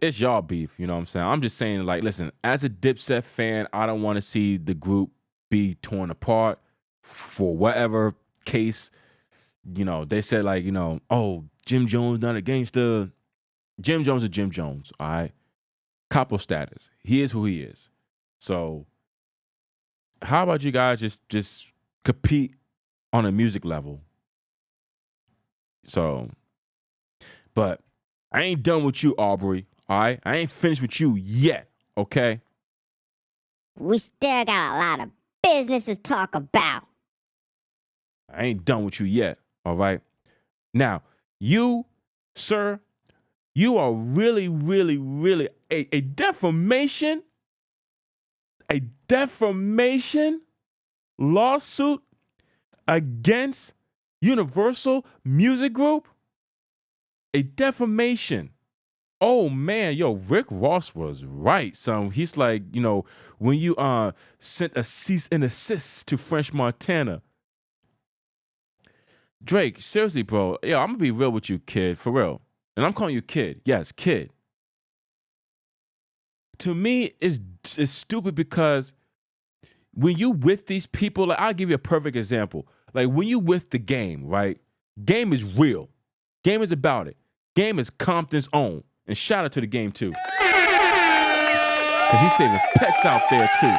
it's y'all beef. You know what I'm saying? I'm just saying, like, listen, as a Dipset fan, I don't want to see the group be torn apart for whatever case. You know, they said, like, you know, oh, Jim Jones not a gangster. Jim Jones is Jim Jones, all right? Capo status. He is who he is. So how about you guys just compete on a music level? So, but I ain't done with you, Aubrey, all right? I ain't finished with you yet, okay? We still got a lot of business to talk about. I ain't done with you yet, all right? Now, you, sir, you are really, really, really a defamation lawsuit against Universal Music Group. A defamation. Oh man, yo, Rick Ross was right. So he's like, you know, when you sent a cease and desist to French Montana. Drake, seriously, bro. Yo, I'm gonna be real with you, kid, for real. And I'm calling you kid. Yes, kid. To me, it's stupid because when you with these people, like, I'll give you a perfect example. Like when you with the game, right? Game is real. Game is about it. Game is Compton's own. And shout out to the game too. Because he's saving pets out there too.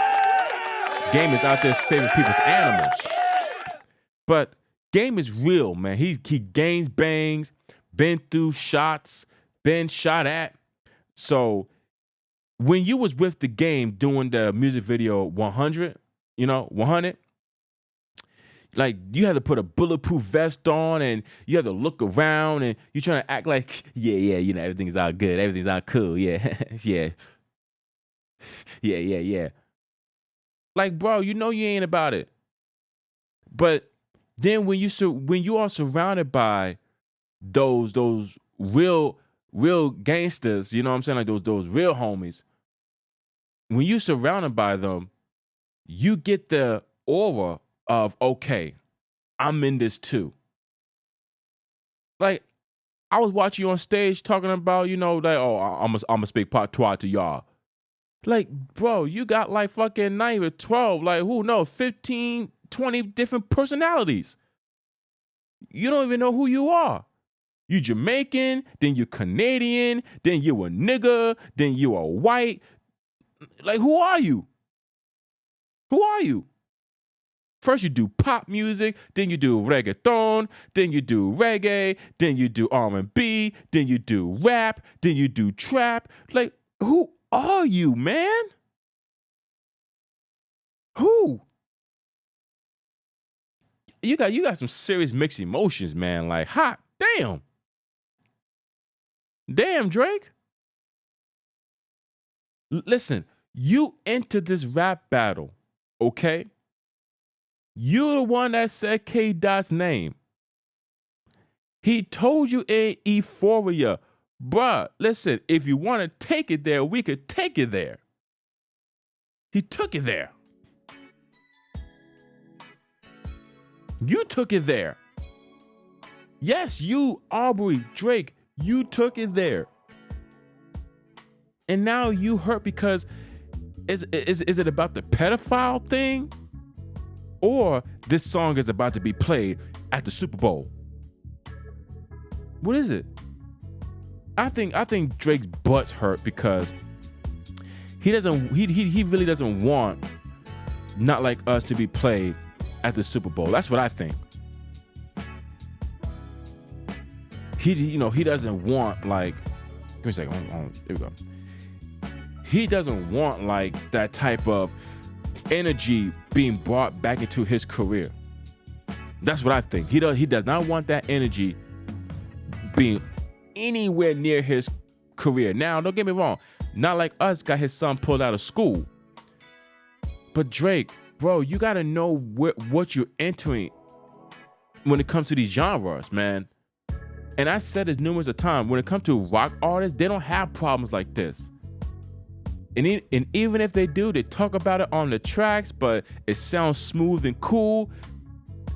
Game is out there saving people's animals. But game is real, man. He gains bangs, been through shots, been shot at. So when you was with the game doing the music video 100, you know, 100, like you had to put a bulletproof vest on and you have to look around and you're trying to act like, yeah, you know, everything's all good. Everything's all cool. Yeah. Yeah. Like, bro, you know you ain't about it. But then when you are surrounded by those real gangsters, you know what I'm saying? Like those real homies. When you surrounded by them, you get the aura of, okay, I'm in this too. Like, I was watching you on stage talking about, you know, like, oh, I'm gonna speak patois to y'all. Like, bro, you got like fucking 9 or 12, like, who knows, 15, 20 different personalities. You don't even know who you are. You Jamaican, then you Canadian, then you a nigga, then you a white. Like, who are you? Who are you? First you do pop music, then you do reggaeton, then you do reggae, then you do R&B, then you do rap, then you do trap. Like, who are you, man? Who? You got some serious mixed emotions, man. Like, hot damn. Damn, Drake. Listen, you entered this rap battle, okay? You're the one that said K. Dot's name. He told you in Euphoria, bruh, listen, if you want to take it there, we could take it there. He took it there. You took it there. Yes, you, Aubrey, Drake, you took it there. And now you hurt because is it about the pedophile thing? Or this song is about to be played at the Super Bowl? What is it? I think Drake's butt's hurt because he really doesn't want Not Like Us to be played at the Super Bowl. That's what I think. He doesn't want, like, give me a second. Hold on. Here we go. He doesn't want, like, that type of energy being brought back into his career. That's what I think. He does not want that energy being anywhere near his career. Now, don't get me wrong. Not Like Us got his son pulled out of school. But Drake, bro, you got to know what you're entering when it comes to these genres, man. And I said this numerous of times. When it comes to rock artists, they don't have problems like this. And even if they do, they talk about it on the tracks, but it sounds smooth and cool.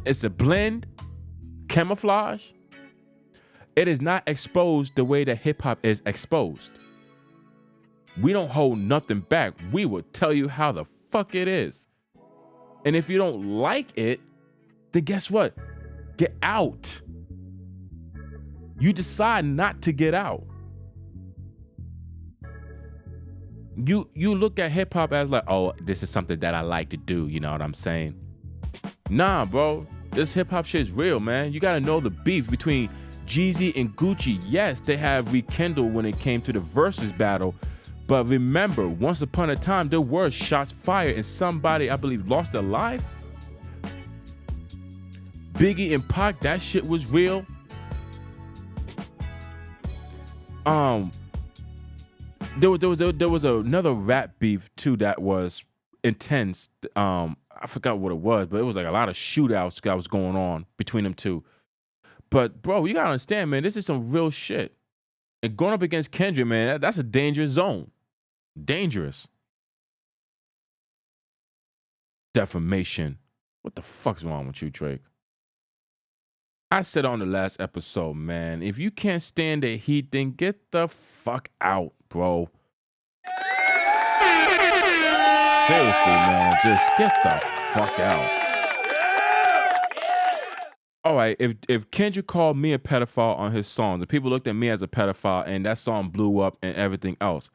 It's a blend, camouflage. It is not exposed the way that hip hop is exposed. We don't hold nothing back. We will tell you how the fuck it is. And if you don't like it, then guess what? Get out. You decide not to get out. You look at hip hop as like, oh, this is something that I like to do. You know what I'm saying? Nah, bro. This hip hop shit is real, man. You gotta know the beef between Jeezy and Gucci. Yes, they have rekindled when it came to the versus battle. But remember, once upon a time, there were shots fired and somebody, I believe, lost their life. Biggie and Pac, that shit was real. There was another rap beef too that was intense. I forgot what it was, but it was like a lot of shootouts that was going on between them two. But bro, you gotta understand, man, this is some real shit. And going up against Kendrick, man, that's a dangerous zone. Dangerous. Defamation. What the fuck's wrong with you, Drake? I said on the last episode, man, if you can't stand the heat, then get the fuck out, bro. Seriously, man, just get the fuck out. All right, if Kendrick called me a pedophile on his songs and people looked at me as a pedophile and that song blew up and everything else,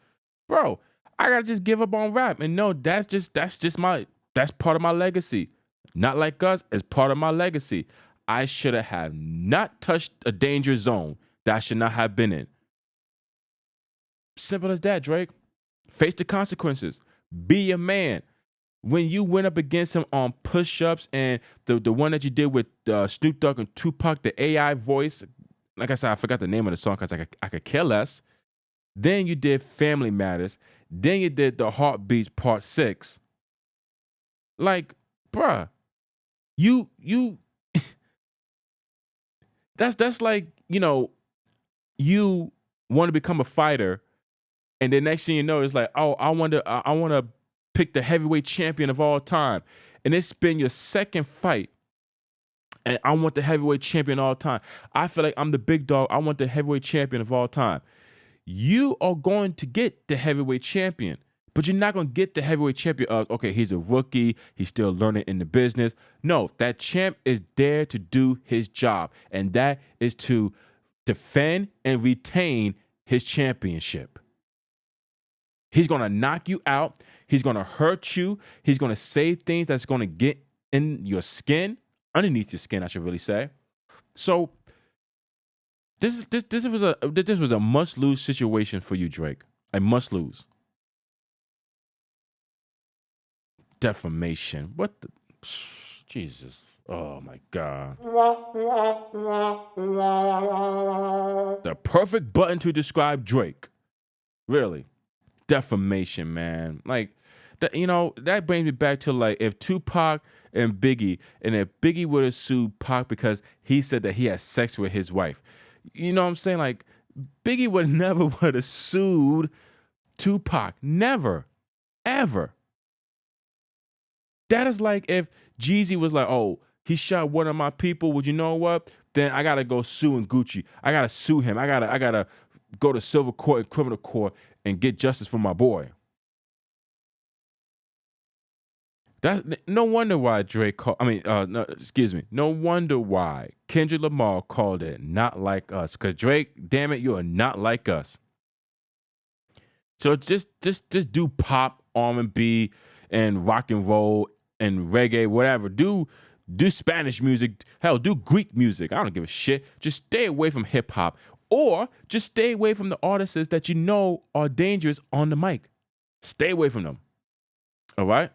bro, I gotta just give up on rap. And no, that's part of my legacy. Not Like Us is part of my legacy. I should have not touched a danger zone that I should not have been in. Simple as that, Drake. Face the consequences. Be a man. When you went up against him on push-ups and the one that you did with Snoop Dogg and Tupac, the AI voice, like I said, I forgot the name of the song because I could care less. Then you did Family Matters. Then you did the Heartbeats Part 6. Like, bruh, you that's like, you want to become a fighter, and the next thing you know, it's like, oh, I want to pick the heavyweight champion of all time, and it's been your second fight, and I want the heavyweight champion of all time. I feel like I'm the big dog. I want the heavyweight champion of all time. You are going to get the heavyweight champion, but you're not going to get the heavyweight champion of, okay, he's a rookie, he's still learning in the business. No, that champ is there to do his job, and that is to defend and retain his championship. He's going to knock you out. He's going to hurt you. He's going to say things that's going to get in your skin, underneath your skin, I should really say. So this was a must-lose situation for you, Drake. A must-lose. Defamation. What the... Jesus. Oh, my God. The perfect button to describe Drake. Really. Defamation, man. Like, that brings me back to, like, if Tupac and Biggie, and if Biggie would have sued Pac because he said that he had sex with his wife. You know what I'm saying? Like, Biggie would have sued Tupac. Never. Ever. That is like if Jeezy was like, oh, he shot one of my people. Well, you know what? Then I got to go sue Gucci. I got to sue him. I gotta go to civil court and criminal court and get justice for my boy. No wonder why Drake called. No, excuse me. No wonder why Kendrick Lamar called it "Not Like Us." Because Drake, damn it, you are not like us. So just do pop, R&B, and rock and roll and reggae, whatever. Do Spanish music. Hell, do Greek music. I don't give a shit. Just stay away from hip hop, or just stay away from the artists that you know are dangerous on the mic. Stay away from them. All right.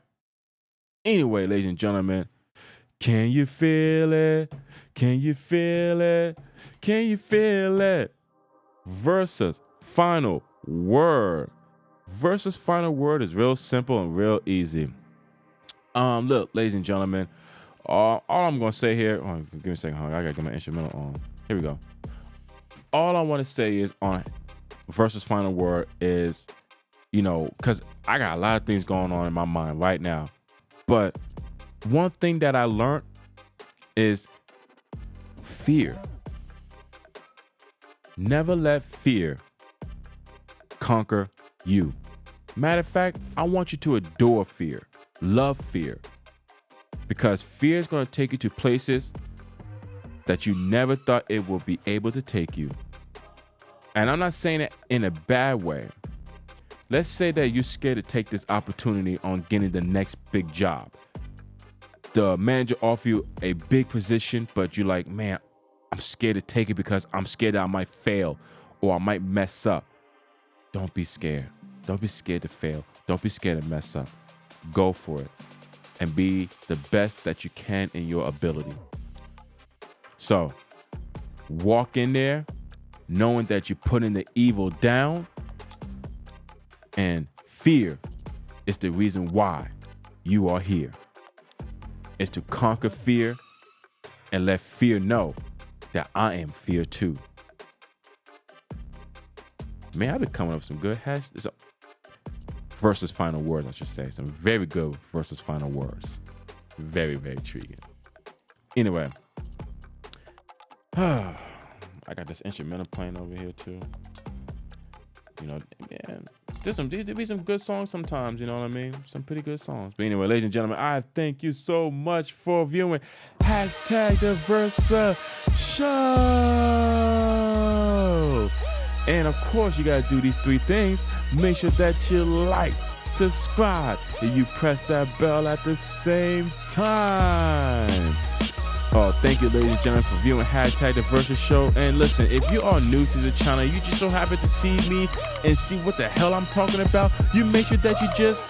Anyway, ladies and gentlemen, can you feel it? Can you feel it? Can you feel it? Versus final word. Versus final word is real simple and real easy. Look, ladies and gentlemen, all I'm gonna say here. Oh, give me a second. I gotta get my instrumental on. Here we go. All I want to say is on versus final word is, because I got a lot of things going on in my mind right now. But one thing that I learned is fear. Never let fear conquer you. Matter of fact, I want you to adore fear, love fear, because fear is going to take you to places that you never thought it would be able to take you. And I'm not saying it in a bad way. Let's say that you're scared to take this opportunity on getting the next big job. The manager offers you a big position, but you're like, man, I'm scared to take it because I'm scared that I might fail or I might mess up. Don't be scared. Don't be scared to fail. Don't be scared to mess up. Go for it and be the best that you can in your ability. So walk in there knowing that you're putting the evil down, and fear is the reason why you are here. It's to conquer fear and let fear know that I am fear too. Man, I've been coming up with some good hashtags. Versus final words, I should say. Some very good versus final words. Very, very intriguing. Anyway. I got this instrumental playing over here too. Man, there be some good songs sometimes, you know what I mean? Some pretty good songs. But anyway, ladies and gentlemen, I thank you so much for viewing #TheVersa Show. And of course, you gotta do these 3 things. Make sure that you like, subscribe, and you press that bell at the same time. Oh, thank you, ladies and gentlemen, for viewing #TheVersa Show. And listen, if you are new to the channel, you just so happen to see me and see what the hell I'm talking about, you make sure that you just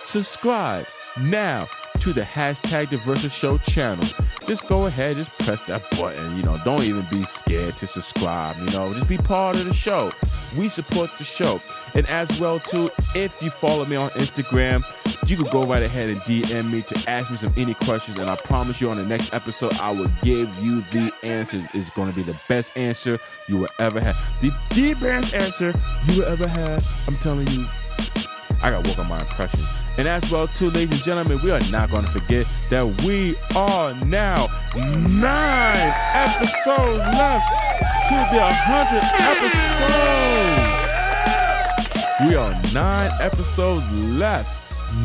subscribe now to the #TheVersa Show channel. Just go ahead, just press that button. Don't even be scared to subscribe. Just be part of the show. We support the show. And as well, too, if you follow me on Instagram, you can go right ahead and DM me to ask me any questions. And I promise you on the next episode, I will give you the answers. It's going to be the best answer you will ever have. The best answer you will ever have. I'm telling you, I got to work on my impression. And as well, too, ladies and gentlemen, we are not going to forget that we are now 9 episodes left to the 100th episode. We are 9 episodes left.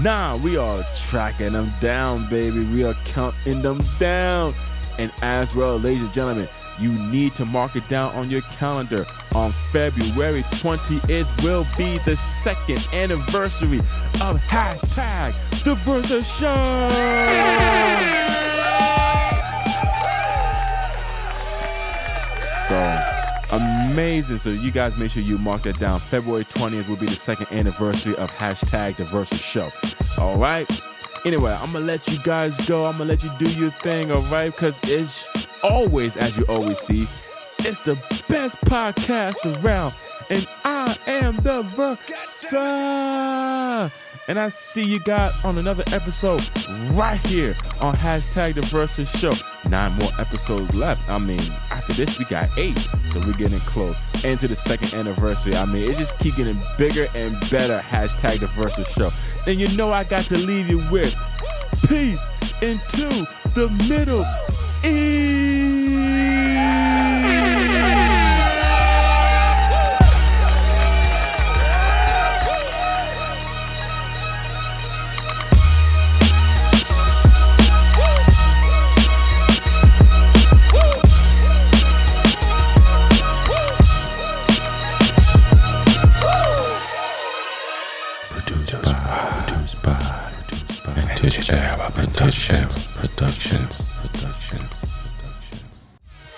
Now we are tracking them down, baby. We are counting them down. And as well, ladies and gentlemen, you need to mark it down on your calendar. On February 20th, it will be the 2nd anniversary of #TheVersa Show. So amazing. So you guys make sure you mark that down. February 20th will be the 2nd anniversary of #TheVersa Show. All right. Anyway, I'm going to let you guys go. I'm going to let you do your thing. All right. Because it's always, as you always see, it's the best podcast around. And I am the Versa. And I see you guys on another episode right here on #TheVersa Show. 9 more episodes left. After this, we got 8. So we're getting close. And to the 2nd anniversary. It just keeps getting bigger and better. #TheVersa Show. And I got to leave you with peace into the Middle East.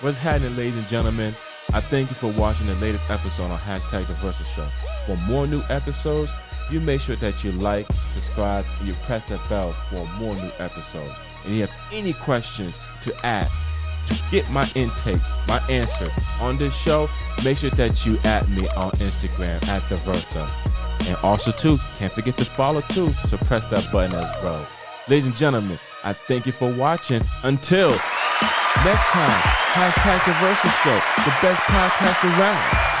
What's happening, ladies and gentlemen? I thank you for watching the latest episode on #TheVersashow. For more new episodes, you make sure that you like, subscribe, and you press that bell for more new episodes. And if you have any questions to ask, to get my intake, my answer on this show, make sure that you add me on Instagram @TheVersa. And also too, can't forget to follow too, so press that button as well. Ladies and gentlemen, I thank you for watching. Until next time, #TheVersashow, the best podcast around.